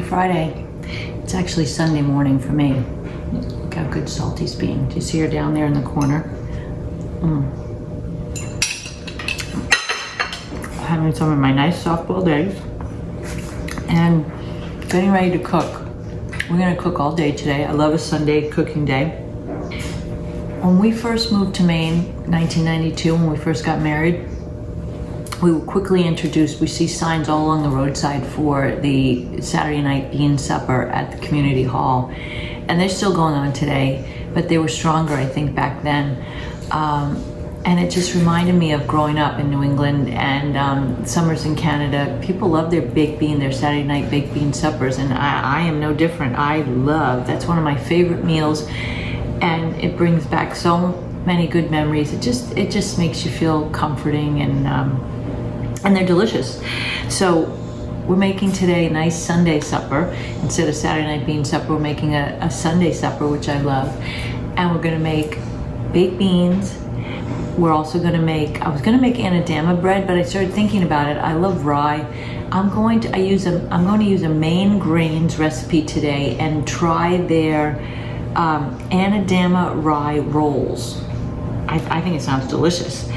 Friday. It's actually Sunday morning for me. Look how good Salty's being. Do you see her down there in the corner? Having some of my nice soft-boiled eggs and getting ready to cook. We're gonna cook all day today. I love a Sunday cooking day. When we first moved to Maine, 1992, when we first got married, we were quickly introduced. We see signs all along the roadside for the Saturday night bean supper at the community hall. And they're still going on today, but they were stronger, I think, back then. And it just reminded me of growing up in New England and summers in Canada. People love their baked bean, their Saturday night baked bean suppers, and I am no different. That's one of my favorite meals, and it brings back so many good memories. It just makes you feel comforting, and they're delicious. So we're making today a nice Sunday supper. Instead of Saturday night bean supper, we're making a Sunday supper, which I love. And we're gonna make baked beans. We're also gonna make, I was gonna make Anadama bread, but I started thinking about it. I love rye. I'm going to use a Maine grains recipe today and try their Anadama rye rolls. I think it sounds delicious.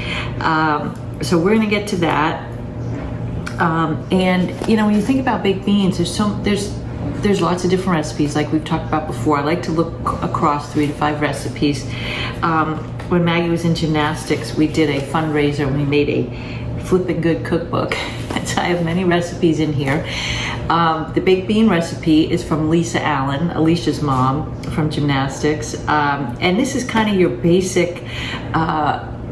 So we're gonna get to that. And you know, when you think about baked beans, there's lots of different recipes like we've talked about before. I like to look across 3 to 5 recipes. When Maggie was in gymnastics, we did a fundraiser and we made a flippin' good cookbook. So I have many recipes in here. The baked bean recipe is from Lisa Allen, Alicia's mom from gymnastics. And this is kind of your basic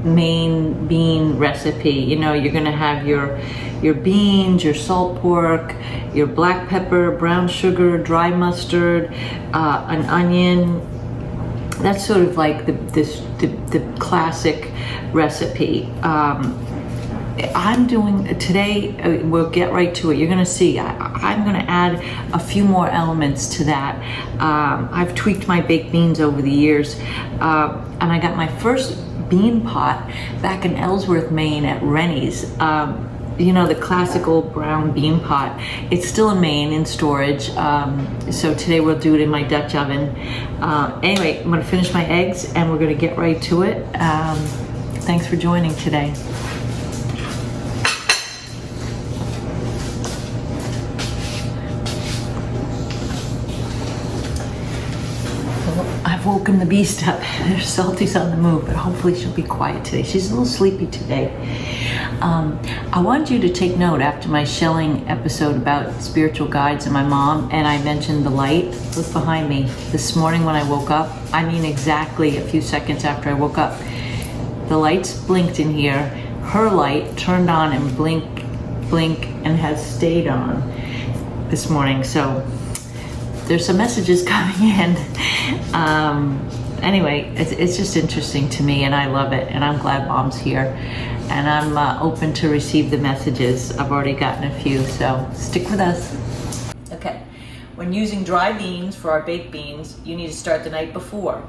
Maine bean recipe. You know, you're gonna have your beans, your salt pork, your black pepper, brown sugar, dry mustard, an onion. That's sort of like the classic recipe. I'm doing today, we'll get right to it. You're gonna see, I'm gonna add a few more elements to that. I've tweaked my baked beans over the years, and I got my first bean pot back in Ellsworth, Maine at Rennie's. You know, the classical brown bean pot. It's still in Maine in storage. So today we'll do it in my Dutch oven. Anyway, I'm gonna finish my eggs and we're gonna get right to it. Thanks for joining today. I've woken the beast up. There's Salty's on the move, but hopefully she'll be quiet today. She's a little sleepy today. I want you to take note after my shelling episode about spiritual guides and my mom, and I mentioned the light. Look behind me. This morning when I woke up, I mean exactly a few seconds after I woke up, the lights blinked in here. Her light turned on and blink, and has stayed on this morning. So there's some messages coming in. Anyway, it's just interesting to me, and I love it, and I'm glad Mom's here, and I'm open to receive the messages. I've already gotten a few, so stick with us. Okay, when using dry beans for our baked beans, you need to start the night before,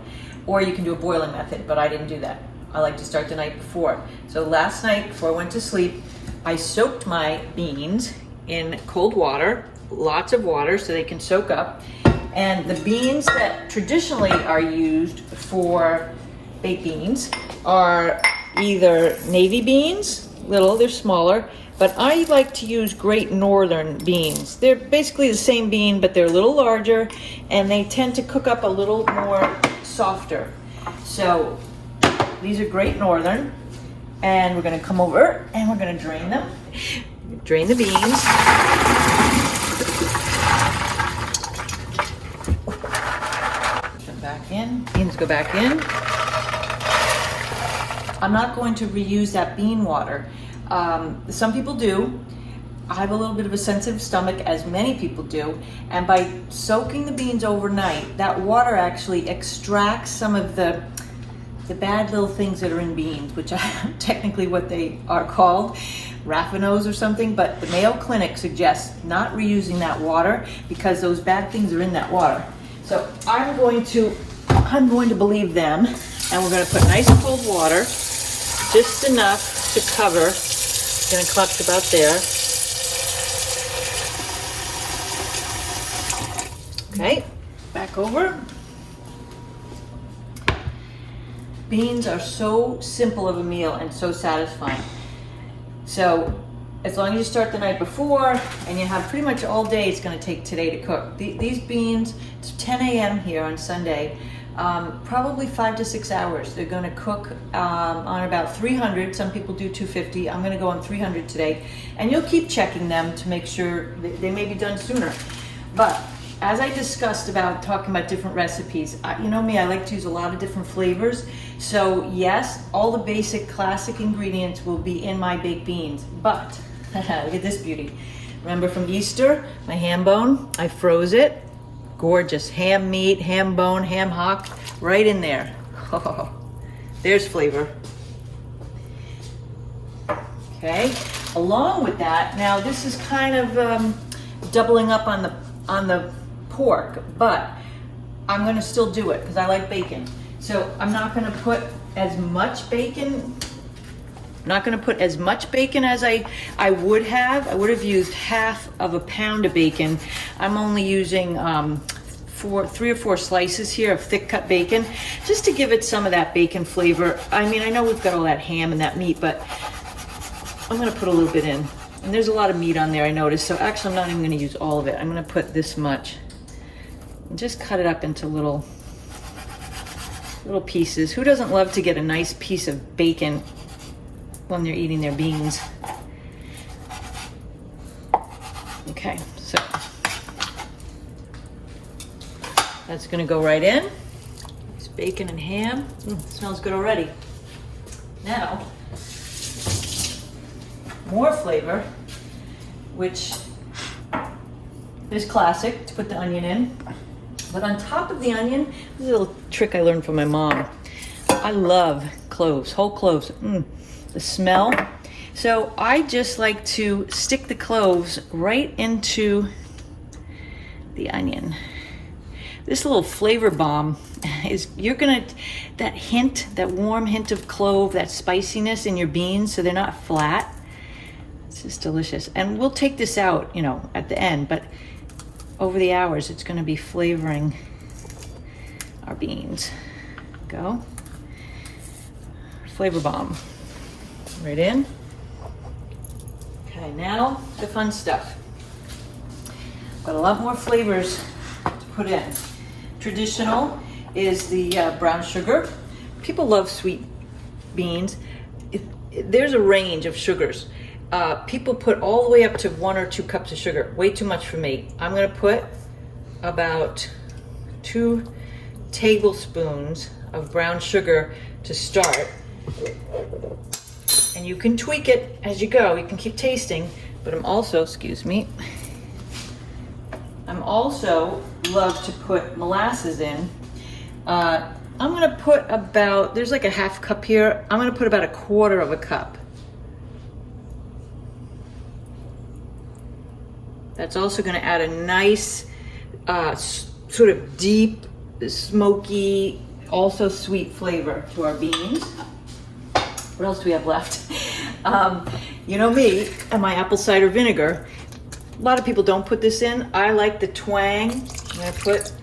or you can do a boiling method, but I didn't do that. I like to start the night before. So last night, before I went to sleep, I soaked my beans in cold water, lots of water so they can soak up. And the beans that traditionally are used for baked beans are either navy beans, they're smaller, but I like to use Great Northern beans. They're basically the same bean, but they're a little larger, and they tend to cook up a little more softer. So these are Great Northern, and we're gonna come over and we're gonna drain them. Drain the beans. Back in, beans go back in. I'm not going to reuse that bean water. Some people do. I have a little bit of a sensitive stomach, as many people do, and by soaking the beans overnight, that water actually extracts some of the bad little things that are in beans, which are technically what they are called, raffinose or something, but the Mayo Clinic suggests not reusing that water because those bad things are in that water. So I'm going to believe them, and we're going to put nice cold water, just enough to cover. It's going to collapse about there. Okay, back over. Beans are so simple of a meal and so satisfying. So as long as you start the night before and you have pretty much all day, it's going to take today to cook. These beans, it's 10 a.m. here on Sunday, probably 5 to 6 hours. They're going to cook on about 300. Some people do 250. I'm going to go on 300 today. And you'll keep checking them to make sure they may be done sooner. But as I discussed about talking about different recipes, you know me, I like to use a lot of different flavors. So yes, all the basic classic ingredients will be in my baked beans, but look at this beauty. Remember from Easter, my ham bone, I froze it. Gorgeous ham meat, ham bone, ham hock, right in there. Oh, there's flavor. Okay, along with that, now this is kind of doubling up on the pork, but I'm going to still do it because I like bacon. So I'm not going to put as much bacon. Not going to put as much bacon as I would have. I would have used half of a pound of bacon. I'm only using 3 or 4 slices here of thick cut bacon, just to give it some of that bacon flavor. I mean, I know we've got all that ham and that meat, but I'm going to put a little bit in. And there's a lot of meat on there, I noticed. So actually, I'm not even going to use all of it. I'm going to put this much. And just cut it up into little pieces. Who doesn't love to get a nice piece of bacon when they're eating their beans? Okay, so that's gonna go right in. It's bacon and ham. Smells good already. Now, more flavor, which is classic, to put the onion in. But on top of the onion, this is a little trick I learned from my mom. I love cloves, whole cloves. The smell. So I just like to stick the cloves right into the onion. This little flavor bomb is, that hint, that warm hint of clove, that spiciness in your beans so they're not flat. It's just delicious. And we'll take this out, you know, at the end, but over the hours, it's going to be flavoring our beans. Go. Flavor bomb. Right in. Okay, now the fun stuff. Got a lot more flavors to put in. Traditional is the brown sugar. People love sweet beans. There's a range of sugars. People put all the way up to 1 or 2 cups of sugar. Way too much for me. I'm going to put about 2 tablespoons of brown sugar to start. And you can tweak it as you go. You can keep tasting. But I'm also, I'm also love to put molasses in. I'm going to put about, there's like a half cup here. I'm going to put about 1/4 of a cup. That's also going to add a nice, sort of deep, smoky, also sweet flavor to our beans. What else do we have left? You know me and my apple cider vinegar. A lot of people don't put this in. I like the twang. I'm going to put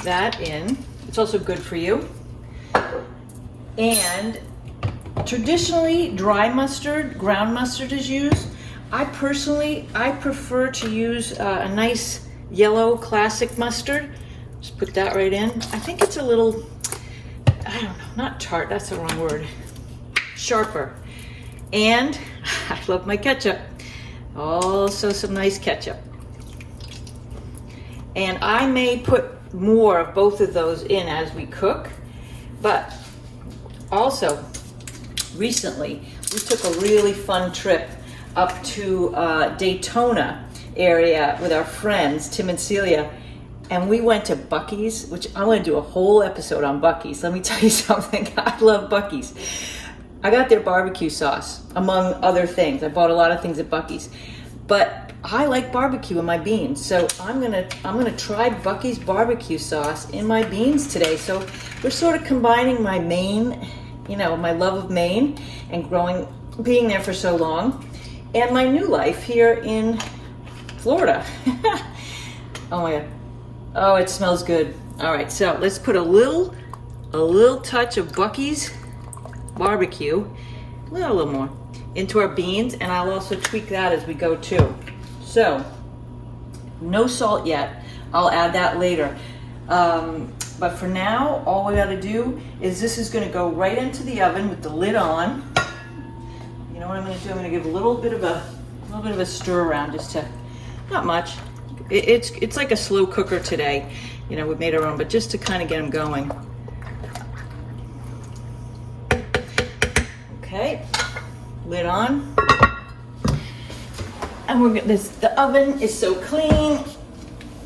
that in. It's also good for you. And traditionally, dry mustard, ground mustard is used. I prefer to use a nice yellow classic mustard. Just put that right in. I think it's a little, I don't know, not tart, that's the wrong word. Sharper. And I love my ketchup. Also some nice ketchup. And I may put more of both of those in as we cook. But also, recently, we took a really fun trip up to Daytona area with our friends, Tim and Celia, and we went to buc-Ees, which I want to do a whole episode on buc-Ees. Let me tell you something, I love buc-Ees. I got their barbecue sauce, among other things. I bought a lot of things at buc-Ees, but I like barbecue in my beans, so I'm gonna try buc-Ees barbecue sauce in my beans today. So we're sort of combining my Maine, you know, my love of Maine and being there for so long, and my new life here in Florida. Oh my God. Oh, it smells good. All right, so let's put a little touch of Buc-Ees barbecue, a little more, into our beans, and I'll also tweak that as we go too. So, no salt yet. I'll add that later. But for now, all we gotta do is this is gonna go right into the oven with the lid on. You know what I'm gonna do? I'm gonna give a little bit of a stir around, just to, not much. It's like a slow cooker today. You know, we've made our own, but just to kind of get them going. Okay, lid on. And the oven is so clean.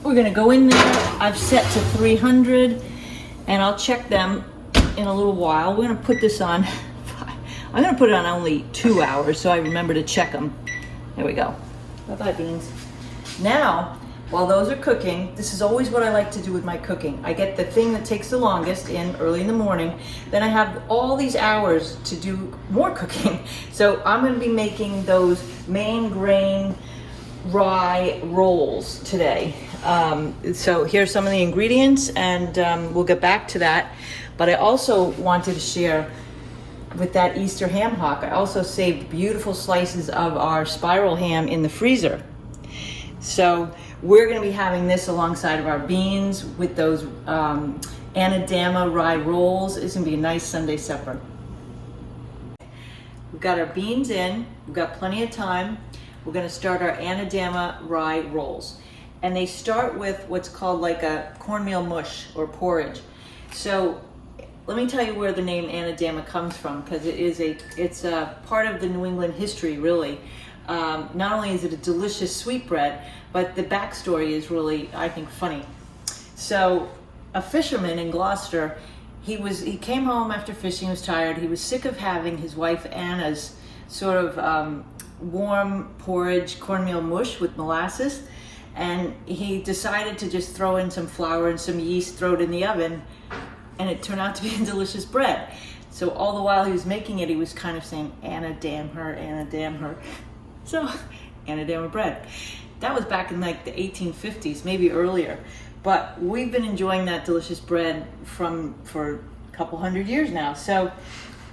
We're gonna go in there. I've set to 300, and I'll check them in a little while. We're gonna put this on, I'm gonna put it on only 2 hours, so I remember to check them. There we go. Bye-bye, beans. Now, while those are cooking, this is always what I like to do with my cooking. I get the thing that takes the longest in early in the morning, then I have all these hours to do more cooking. So I'm gonna be making those Maine grain rye rolls today. So here's some of the ingredients, and we'll get back to that. But I also wanted to share with that Easter ham hock, I also saved beautiful slices of our spiral ham in the freezer. So we're going to be having this alongside of our beans with those Anadama rye rolls. It's going to be a nice Sunday supper. We've got our beans in. We've got plenty of time. We're going to start our Anadama rye rolls. And they start with what's called like a cornmeal mush or porridge. So let me tell you where the name Anadama comes from, because it's a part of the New England history, really. Not only is it a delicious sweetbread, but the backstory is really, I think, funny. So a fisherman in Gloucester, he came home after fishing, he was tired. He was sick of having his wife Anna's sort of warm porridge cornmeal mush with molasses, and he decided to just throw in some flour and some yeast, throw it in the oven, and it turned out to be a delicious bread. So all the while he was making it, he was kind of saying, Anna damn her, Anna damn her. So, Anadama bread. That was back in like the 1850s, maybe earlier. But we've been enjoying that delicious bread for a couple hundred years now. So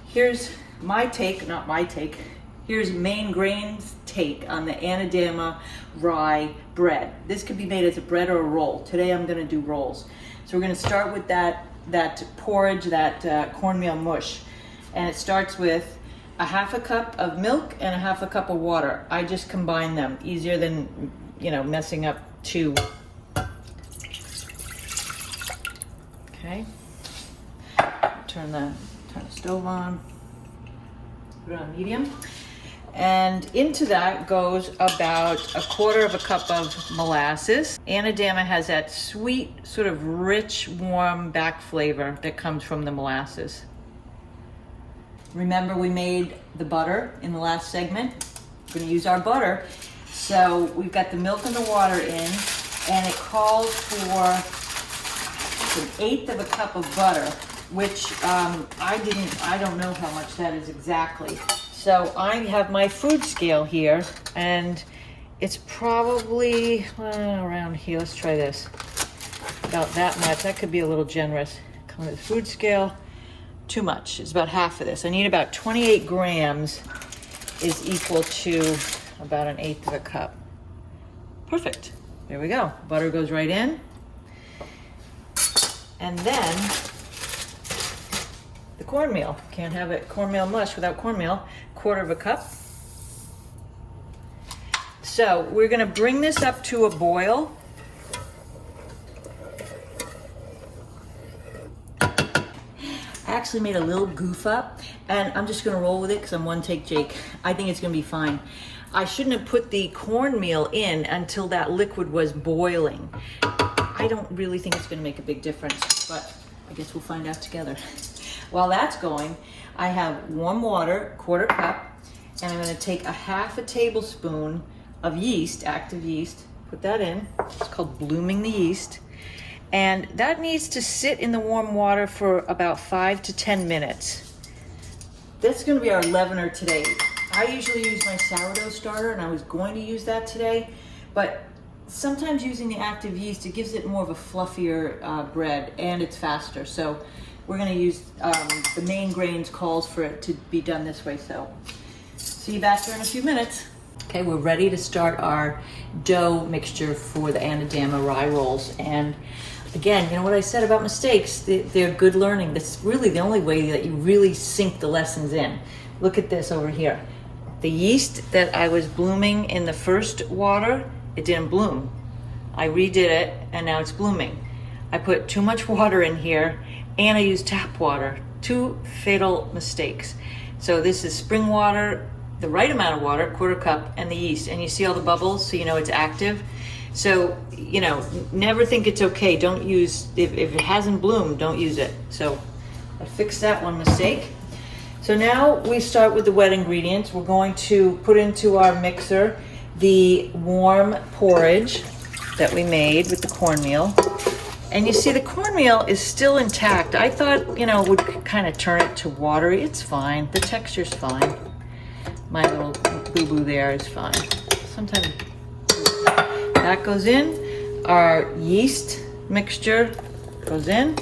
here's my take, not my take. Here's Maine Grain's take on the Anadama rye bread. This could be made as a bread or a roll. Today I'm gonna do rolls. So we're gonna start with that porridge, that cornmeal mush. And it starts with a half a cup of milk and a half a cup of water. I just combine them, easier than, you know, messing up two. Okay. Turn the stove on. Put it on medium. And into that goes about 1/4 cup of molasses. Anadama has that sweet, sort of rich, warm back flavor that comes from the molasses. Remember, we made the butter in the last segment. We're going to use our butter. So we've got the milk and the water in, and it calls for 1/8 cup of butter, which I don't know how much that is exactly. So I have my food scale here, and it's probably around here. Let's try this. About that much. That could be a little generous. Come with the food scale. Too much. It's about half of this. I need about 28 grams is equal to about 1/8 cup. Perfect. There we go. Butter goes right in. And then the cornmeal. Can't have it cornmeal mush without cornmeal. 1/4 cup. So we're going to bring this up to a boil. I actually made a little goof up, and I'm just gonna roll with it because I'm one take Jake. I think it's gonna be fine. I shouldn't have put the cornmeal in until that liquid was boiling. I don't really think it's gonna make a big difference, but I guess we'll find out together. While that's going, I have warm water, 1/4 cup, and I'm gonna take a half a tablespoon of yeast, active yeast, put that in. It's called blooming the yeast. And that needs to sit in the warm water for about 5 to 10 minutes. That's gonna be our leavener today. I usually use my sourdough starter, and I was going to use that today, but sometimes using the active yeast, it gives it more of a fluffier bread, and it's faster. So we're gonna use, the Maine grains calls for it to be done this way. So see you back here in a few minutes. Okay, we're ready to start our dough mixture for the Anadama rye rolls. And again, you know what I said about mistakes, they're good learning. That's really the only way that you really sink the lessons in. Look at this over here. The yeast that I was blooming in the first water, it didn't bloom. I redid it and now it's blooming. I put too much water in here and I used tap water. Two fatal mistakes. So this is spring water, the right amount of water, quarter cup, and the yeast. And you see all the bubbles, so you know it's active. So, you know, never think it's okay. Don't use, if it hasn't bloomed, don't use it. So I fixed that one mistake. So now we start with the wet ingredients. We're going to put into our mixer the warm porridge that we made with the cornmeal. And you see the cornmeal is still intact. I thought, you know, it would kind of turn it to watery. It's fine. The texture's fine. My little boo-boo there is fine. Sometimes that goes in. Our yeast mixture goes in.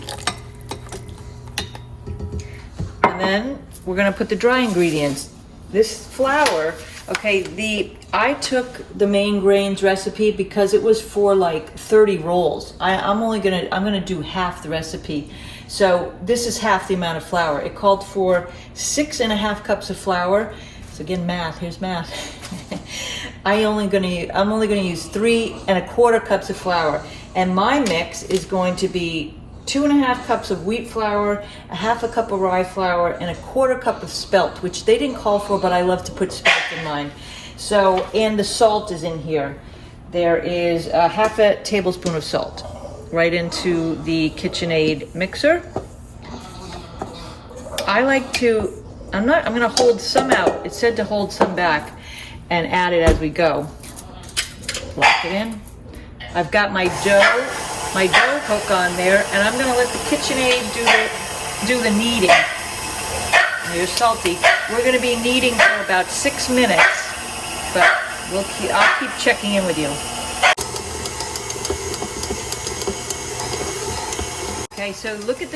And then we're gonna put the dry ingredients. This flour, okay, I took the Maine grains recipe because it was for like 30 rolls. I'm gonna do half the recipe. So this is half the amount of flour. It called for 6.5 cups of flour. So again, math, here's math. I'm only gonna use 3.25 cups of flour. And my mix is going to be 2.5 cups of wheat flour, 1/2 cup of rye flour, and 1/4 cup of spelt, which they didn't call for, but I love to put spelt in mine. So, and the salt is in here. There is 1/2 tablespoon of salt right into the KitchenAid mixer. I like to, I'm gonna hold some out. It said to hold some back and add it as we go. Lock it in. I've got my dough hook on there, and I'm gonna let the KitchenAid do the kneading. You're salty. We're gonna be kneading for about 6 minutes, but I'll keep checking in with you. Okay, so look at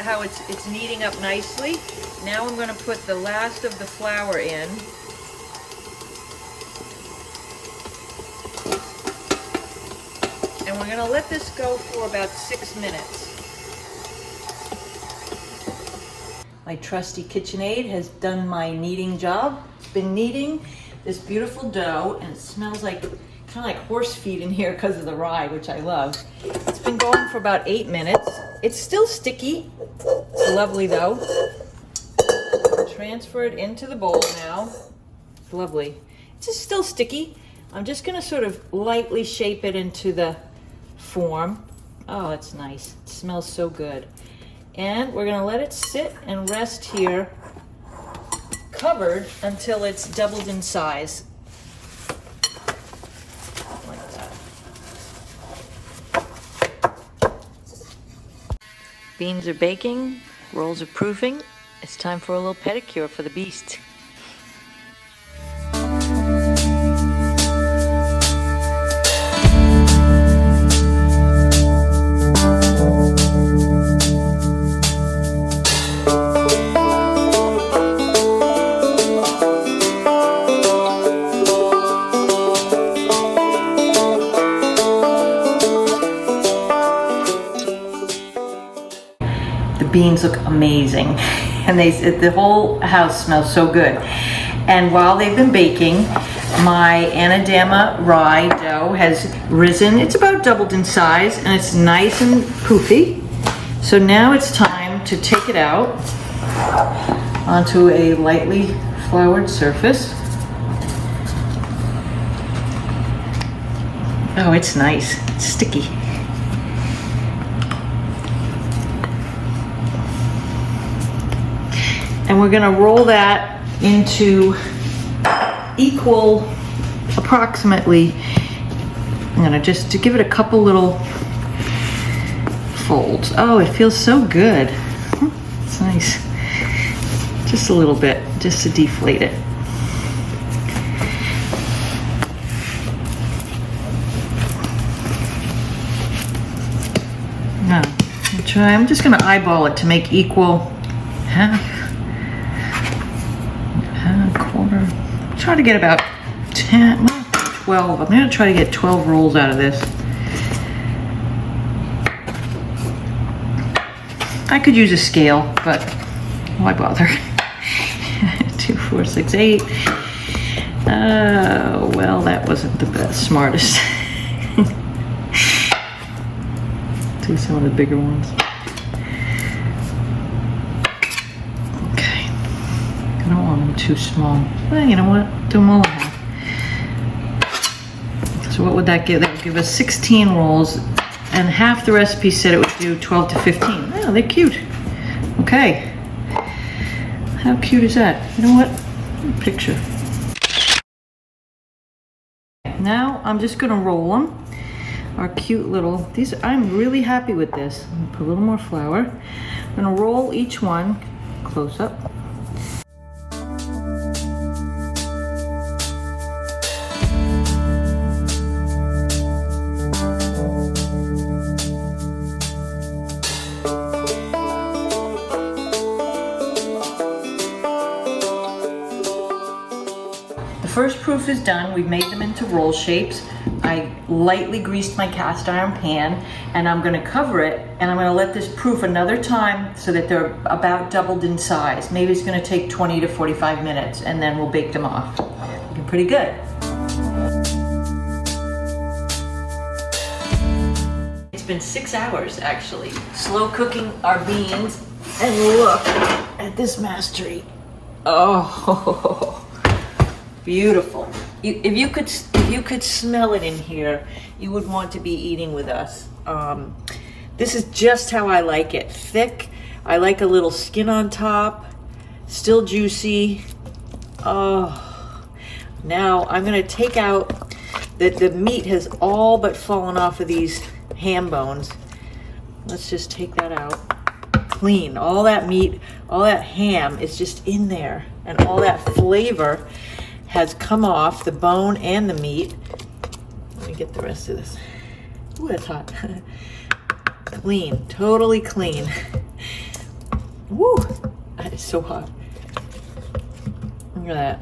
how it's kneading up nicely. Now I'm gonna put the last of the flour in. And we're gonna let this go for about 6 minutes. My trusty KitchenAid has done my kneading job. It's been kneading this beautiful dough, and it smells like kind of like horse feed in here because of the rye, which I love. It's been going for about 8 minutes. It's still sticky. It's lovely though. Transfer it into the bowl now. It's lovely. It's just still sticky. I'm just gonna sort of lightly shape it into the form. Oh, that's nice. It smells so good. And we're gonna let it sit and rest here, covered until it's doubled in size. Like that. Beans are baking, rolls are proofing. It's time for a little pedicure for the beast. Beans look amazing, and the whole house smells so good. And while they've been baking, my Anadama rye dough has risen. It's about doubled in size, and it's nice and poofy. So now it's time to take it out onto a lightly floured surface. Oh, it's nice. It's sticky. And we're gonna roll that into equal, approximately, I'm gonna just to give it a couple little folds. Oh, it feels so good. It's nice. Just a little bit, just to deflate it. try, I'm just gonna eyeball it to make equal half, quarter. Try to get about 10, well, 12. I'm gonna try to get 12 rolls out of this. I could use a scale, but why bother? 2, 4, 6, 8. Well, that wasn't the best, smartest. Do some of the bigger ones. Okay. I don't want them too small. Well, you know what? Do them all in half. So what would that give? That would give us 16 rolls, and half the recipe said it would do 12 to 15. Oh, they're cute. Okay. How cute is that? You know what? Picture. Now I'm just gonna roll them. Our cute little, these, I'm really happy with this. Put a little more flour. I'm gonna roll each one, close up. The first proof is done. We've made them into roll shapes. I lightly greased my cast iron pan, and I'm gonna cover it, and I'm gonna let this proof another time so that they're about doubled in size. Maybe it's gonna take 20 to 45 minutes, and then we'll bake them off. Looking pretty good. It's been 6 hours, actually. Slow cooking our beans, and look at this mastery. Oh. Beautiful. If you could smell it in here, you would want to be eating with us. This is just how I like it. Thick. I like a little skin on top. Still juicy. Oh. Now I'm gonna take out the meat has all but fallen off of these ham bones. Let's just take that out. Clean. All that meat, all that ham is just in there, and all that flavor has come off the bone and the meat. Let me get the rest of this. Ooh, that's hot. Clean, totally clean. Woo, that is so hot. Look at that.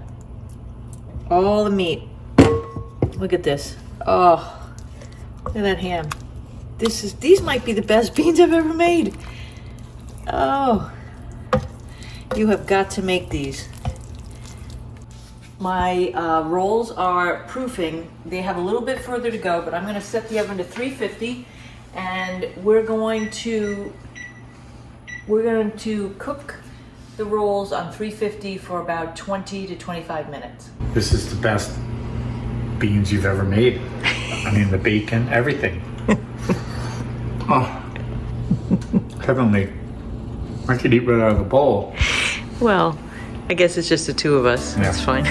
All the meat. Look at this. Oh, look at that ham. These might be the best beans I've ever made. Oh, you have got to make these. My rolls are proofing. They have a little bit further to go, but I'm gonna set the oven to 350, and we're going to cook the rolls on 350 for about 20 to 25 minutes. This is the best beans you've ever made. I mean, the bacon, everything. Oh, heavenly. I could eat right out of the bowl. Well, I guess it's just the two of us. Yeah. That's fine.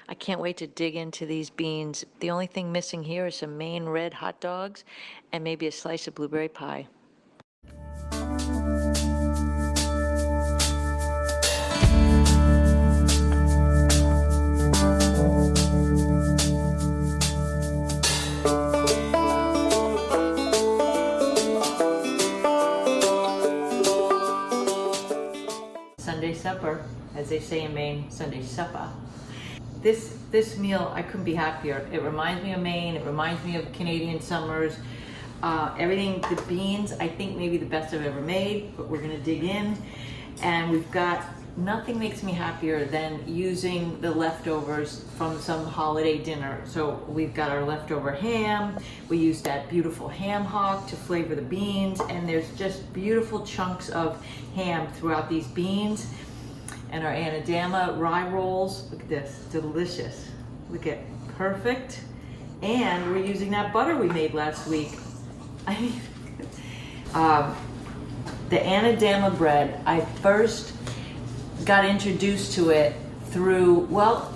I can't wait to dig into these beans. The only thing missing here is some Maine red hot dogs and maybe a slice of blueberry pie. Sunday supper, as they say in Maine, Sunday supper. This meal, I couldn't be happier. It reminds me of Maine, it reminds me of Canadian summers. Everything, the beans, I think maybe the best I've ever made, but we're gonna dig in. And we've got, nothing makes me happier than using the leftovers from some holiday dinner. So we've got our leftover ham, we used that beautiful ham hock to flavor the beans, and there's just beautiful chunks of ham throughout these beans. And our Anadama rye rolls, look at this, delicious. Look at, perfect. And we're using that butter we made last week. I mean, the Anadama bread, I first got introduced to it through, well,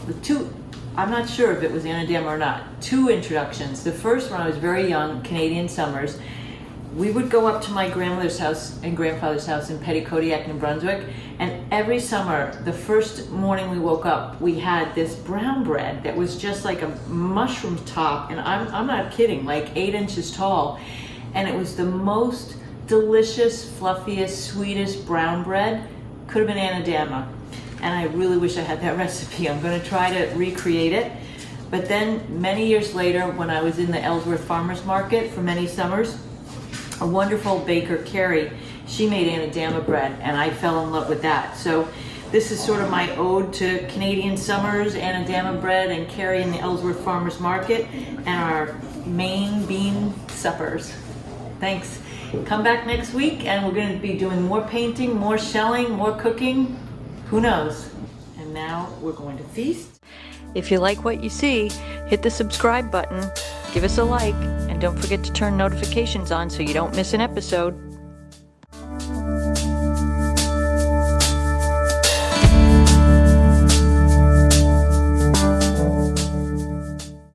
I'm not sure if it was Anadama or not, 2 introductions. The first one, I was very young, Canadian summers, we would go up to my grandmother's house and grandfather's house in Petticodiac, New Brunswick, and every summer, the first morning we woke up, we had this brown bread that was just like a mushroom top, and I'm not kidding, like 8 inches tall, and it was the most delicious, fluffiest, sweetest brown bread. Could have been Anadama, and I really wish I had that recipe. I'm going to try to recreate it. But then many years later, when I was in the Ellsworth Farmers Market for many summers, a wonderful baker, Carrie, she made Anadama bread, and I fell in love with that. So this is sort of my ode to Canadian summers, Anadama bread, and Carrie in the Ellsworth Farmers Market, and our Maine bean suppers. Thanks. Come back next week, and we're going to be doing more painting, more shelling, more cooking. Who knows? And now we're going to feast. If you like what you see, hit the subscribe button, give us a like, and don't forget to turn notifications on so you don't miss an episode.